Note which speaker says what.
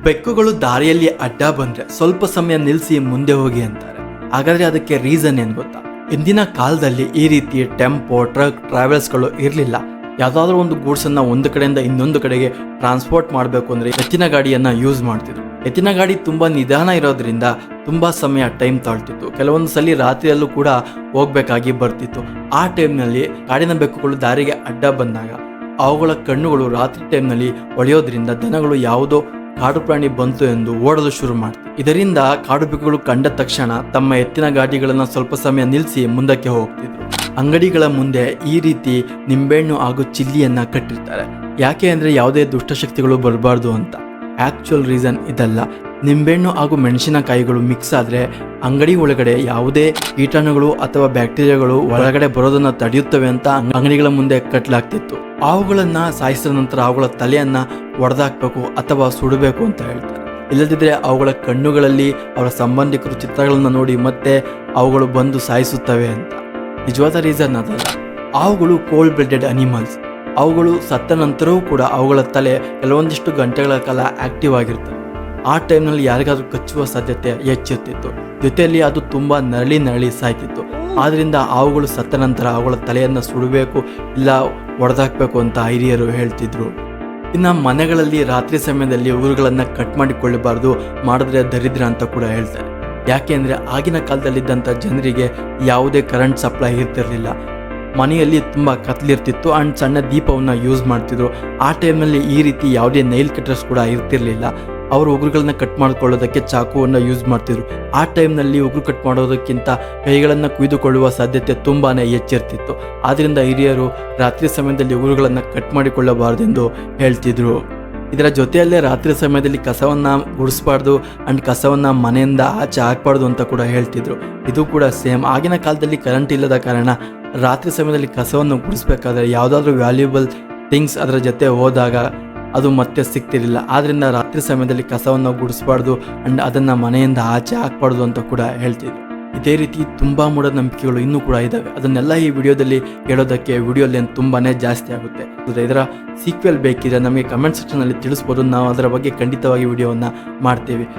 Speaker 1: ಬೆಕ್ಕುಗಳು ದಾರಿಯಲ್ಲಿ ಅಡ್ಡ ಬಂದ್ರೆ ಸ್ವಲ್ಪ ಸಮಯ ನಿಲ್ಲಿಸಿ ಮುಂದೆ ಹೋಗಿ ಅಂತಾರೆ. ಹಾಗಾದ್ರೆ ಅದಕ್ಕೆ ರೀಸನ್ ಏನ್ ಗೊತ್ತಾ? ಇಂದಿನ ಕಾಲದಲ್ಲಿ ಈ ರೀತಿ ಟೆಂಪೋ, ಟ್ರಕ್, ಟ್ರಾವೆಲ್ಸ್ಗಳು ಇರಲಿಲ್ಲ. ಯಾವ್ದಾದ್ರು ಒಂದು ಗೂಡ್ಸ್ ಅನ್ನ ಒಂದು ಕಡೆಯಿಂದ ಇನ್ನೊಂದು ಕಡೆಗೆ ಟ್ರಾನ್ಸ್ಪೋರ್ಟ್ ಮಾಡಬೇಕು ಅಂದ್ರೆ ಎತ್ತಿನ ಗಾಡಿಯನ್ನ ಯೂಸ್ ಮಾಡ್ತಿದ್ರು. ಎತ್ತಿನ ಗಾಡಿ ತುಂಬಾ ನಿಧಾನ ಇರೋದ್ರಿಂದ ತುಂಬಾ ಸಮಯ ಟೈಮ್ ತಾಳ್ತಿತ್ತು. ಕೆಲವೊಂದು ಸಲ ರಾತ್ರಿಯಲ್ಲೂ ಕೂಡ ಹೋಗ್ಬೇಕಾಗಿ ಬರ್ತಿತ್ತು. ಆ ಟೈಮ್ನಲ್ಲಿ ಕಾಡಿನ ಬೆಕ್ಕುಗಳು ದಾರಿಗೆ ಅಡ್ಡ ಬಂದಾಗ ಅವುಗಳ ಕಣ್ಣುಗಳು ರಾತ್ರಿ ಟೈಮ್ನಲ್ಲಿ ಹೊಳೆಯೋದ್ರಿಂದ ದನಗಳು ಯಾವುದೋ ಕಾಡು ಪ್ರಾಣಿ ಬಂತು ಎಂದು ಓಡಲು ಶುರು ಮಾಡ್ತಿತ್ತು. ಇದರಿಂದ ಕಾಡು ಬೆಕ್ಕುಗಳು ಕಂಡ ತಕ್ಷಣ ತಮ್ಮ ಎತ್ತಿನ ಗಾಡಿಗಳನ್ನ ಸ್ವಲ್ಪ ಸಮಯ ನಿಲ್ಲಿಸಿ ಮುಂದಕ್ಕೆ ಹೋಗ್ತಿದ್ರು. ಅಂಗಡಿಗಳ ಮುಂದೆ ಈ ರೀತಿ ನಿಂಬೆಹಣ್ಣು ಹಾಗೂ ಚಿಲ್ಲಿಯನ್ನ ಕಟ್ಟಿರ್ತಾರೆ. ಯಾಕೆ ಅಂದ್ರೆ ಯಾವುದೇ ದುಷ್ಟಶಕ್ತಿಗಳು ಬರಬಾರ್ದು ಅಂತ. ಆಕ್ಚುಯಲ್ ರೀಸನ್ ಇದಲ್ಲ. ನಿಂಬೆಹಣ್ಣು ಹಾಗೂ ಮೆಣಸಿನಕಾಯಿಗಳು ಮಿಕ್ಸ್ ಆದ್ರೆ ಅಂಗಡಿ ಒಳಗಡೆ ಯಾವುದೇ ಕೀಟಾಣುಗಳು ಅಥವಾ ಬ್ಯಾಕ್ಟೀರಿಯಾಗಳು ಒಳಗಡೆ ಬರೋದನ್ನ ತಡೆಯುತ್ತವೆ ಅಂತ ಅಂಗಡಿಗಳ ಮುಂದೆ ಕಟ್ಟಲಾಗ್ತಿತ್ತು. ಅವುಗಳನ್ನ ಸಾಯಿಸಿದ ನಂತರ ಅವುಗಳ ತಲೆಯನ್ನ ಒಡೆದಾಕ್ಬೇಕು ಅಥವಾ ಸುಡಬೇಕು ಅಂತ ಹೇಳ್ತಾರೆ. ಇಲ್ಲದಿದ್ರೆ ಅವುಗಳ ಕಣ್ಣುಗಳಲ್ಲಿ ಅವರ ಸಂಬಂಧಿಕರು ಚಿತ್ರಗಳನ್ನ ನೋಡಿ ಮತ್ತೆ ಅವುಗಳು ಬಂದು ಸಾಯಿಸುತ್ತವೆ ಅಂತ. ನಿಜವಾದ ರೀಸನ್ ಅದಲ್ಲ. ಅವುಗಳು ಕೋಲ್ಡ್ ಬ್ಲಡೆಡ್ ಅನಿಮಲ್ಸ್. ಅವುಗಳು ಸತ್ತ ನಂತರವೂ ಕೂಡ ಅವುಗಳ ತಲೆ ಕೆಲವೊಂದಿಷ್ಟು ಗಂಟೆಗಳ ಕಾಲ ಆಕ್ಟಿವ್ ಆಗಿರ್ತವೆ. ಆ ಟೈಮ್ನಲ್ಲಿ ಯಾರಿಗಾದ್ರೂ ಕಚ್ಚುವ ಸಾಧ್ಯತೆ ಹೆಚ್ಚಿರ್ತಿತ್ತು. ಜೊತೆಯಲ್ಲಿ ಅದು ತುಂಬಾ ನರಳಿ ಸಾಯ್ತಿತ್ತು. ಆದ್ರಿಂದ ಅವುಗಳು ಸತ್ತ ನಂತರ ಅವುಗಳ ತಲೆಯನ್ನು ಸುಡಬೇಕು ಇಲ್ಲ ಒಡೆದಾಕ್ಬೇಕು ಅಂತ ಹಿರಿಯರು ಹೇಳ್ತಿದ್ರು. ಇನ್ನು ಮನೆಗಳಲ್ಲಿ ರಾತ್ರಿ ಸಮಯದಲ್ಲಿ ಉಗುರುಗಳನ್ನ ಕಟ್ ಮಾಡಿಕೊಳ್ಳಬಾರ್ದು, ಮಾಡಿದ್ರೆ ದರಿದ್ರ ಅಂತ ಕೂಡ ಹೇಳ್ತಾರೆ. ಯಾಕೆ ಅಂದ್ರೆ ಆಗಿನ ಕಾಲದಲ್ಲಿದ್ದಂಥ ಜನರಿಗೆ ಯಾವುದೇ ಕರೆಂಟ್ ಸಪ್ಲೈ ಇರ್ತಿರ್ಲಿಲ್ಲ. ಮನೆಯಲ್ಲಿ ತುಂಬ ಕತ್ಲಿರ್ತಿತ್ತು ಆ್ಯಂಡ್ ಸಣ್ಣ ದೀಪವನ್ನು ಯೂಸ್ ಮಾಡ್ತಿದ್ರು. ಆ ಟೈಮ್ನಲ್ಲಿ ಈ ರೀತಿ ಯಾವುದೇ ನೈಲ್ ಕಟರ್ಸ್ ಕೂಡ ಇರ್ತಿರ್ಲಿಲ್ಲ. ಅವರು ಉಗುರುಗಳನ್ನ ಕಟ್ ಮಾಡ್ಕೊಳ್ಳೋದಕ್ಕೆ ಚಾಕುವನ್ನು ಯೂಸ್ ಮಾಡ್ತಿದ್ರು. ಆ ಟೈಮ್ನಲ್ಲಿ ಉಗುರು ಕಟ್ ಮಾಡೋದಕ್ಕಿಂತ ಕೈಗಳನ್ನು ಕುಯ್ದುಕೊಳ್ಳುವ ಸಾಧ್ಯತೆ ತುಂಬಾ ಹೆಚ್ಚಿರ್ತಿತ್ತು. ಆದ್ದರಿಂದ ಹಿರಿಯರು ರಾತ್ರಿ ಸಮಯದಲ್ಲಿ ಉಗುರುಗಳನ್ನು ಕಟ್ ಮಾಡಿಕೊಳ್ಳಬಾರ್ದೆಂದು ಹೇಳ್ತಿದ್ರು. ಇದರ ಜೊತೆಯಲ್ಲೇ ರಾತ್ರಿ ಸಮಯದಲ್ಲಿ ಕಸವನ್ನು ಗುಡಿಸ್ಬಾರ್ದು ಆ್ಯಂಡ್ ಕಸವನ್ನು ಮನೆಯಿಂದ ಆಚೆ ಹಾಕ್ಬಾರ್ದು ಅಂತ ಕೂಡ ಹೇಳ್ತಿದ್ರು. ಇದು ಕೂಡ ಸೇಮ್. ಆಗಿನ ಕಾಲದಲ್ಲಿ ಕರೆಂಟ್ ಇಲ್ಲದ ಕಾರಣ ರಾತ್ರಿ ಸಮಯದಲ್ಲಿ ಕಸವನ್ನು ಗುಡಿಸ್ಬೇಕಾದ್ರೆ ಯಾವುದಾದ್ರೂ ವ್ಯಾಲ್ಯೂಬಲ್ ಥಿಂಗ್ಸ್ ಅದರ ಜೊತೆ ಹೋದಾಗ ಅದು ಮತ್ತೆ ಸಿಗ್ತಿರಲಿಲ್ಲ. ಆದ್ದರಿಂದ ರಾತ್ರಿ ಸಮಯದಲ್ಲಿ ಕಸವನ್ನು ಗುಡಿಸ್ಬಾರ್ದು ಆ್ಯಂಡ್ ಅದನ್ನು ಮನೆಯಿಂದ ಆಚೆ ಹಾಕ್ಬಾರ್ದು ಅಂತ ಕೂಡ ಹೇಳ್ತಿದ್ರು. ಇದೇ ರೀತಿ ತುಂಬ ಮೂಢನಂಬಿಕೆಗಳು ಇನ್ನೂ ಕೂಡ ಇದ್ದಾವೆ. ಅದನ್ನೆಲ್ಲ ಈ ವಿಡಿಯೋದಲ್ಲಿ ಹೇಳೋದಕ್ಕೆ ವಿಡಿಯೋ ಲೆಂತ್ ತುಂಬಾ ಜಾಸ್ತಿ ಆಗುತ್ತೆ. ಇದರ ಸೀಕ್ವೆಲ್ ಬೇಕಿದ್ರೆ ನಮಗೆ ಕಮೆಂಟ್ ಸೆಕ್ಷನಲ್ಲಿ ತಿಳಿಸ್ಬೋದು. ನಾವು ಅದರ ಬಗ್ಗೆ ಖಂಡಿತವಾಗಿ ವಿಡಿಯೋವನ್ನು ಮಾಡ್ತೇವೆ.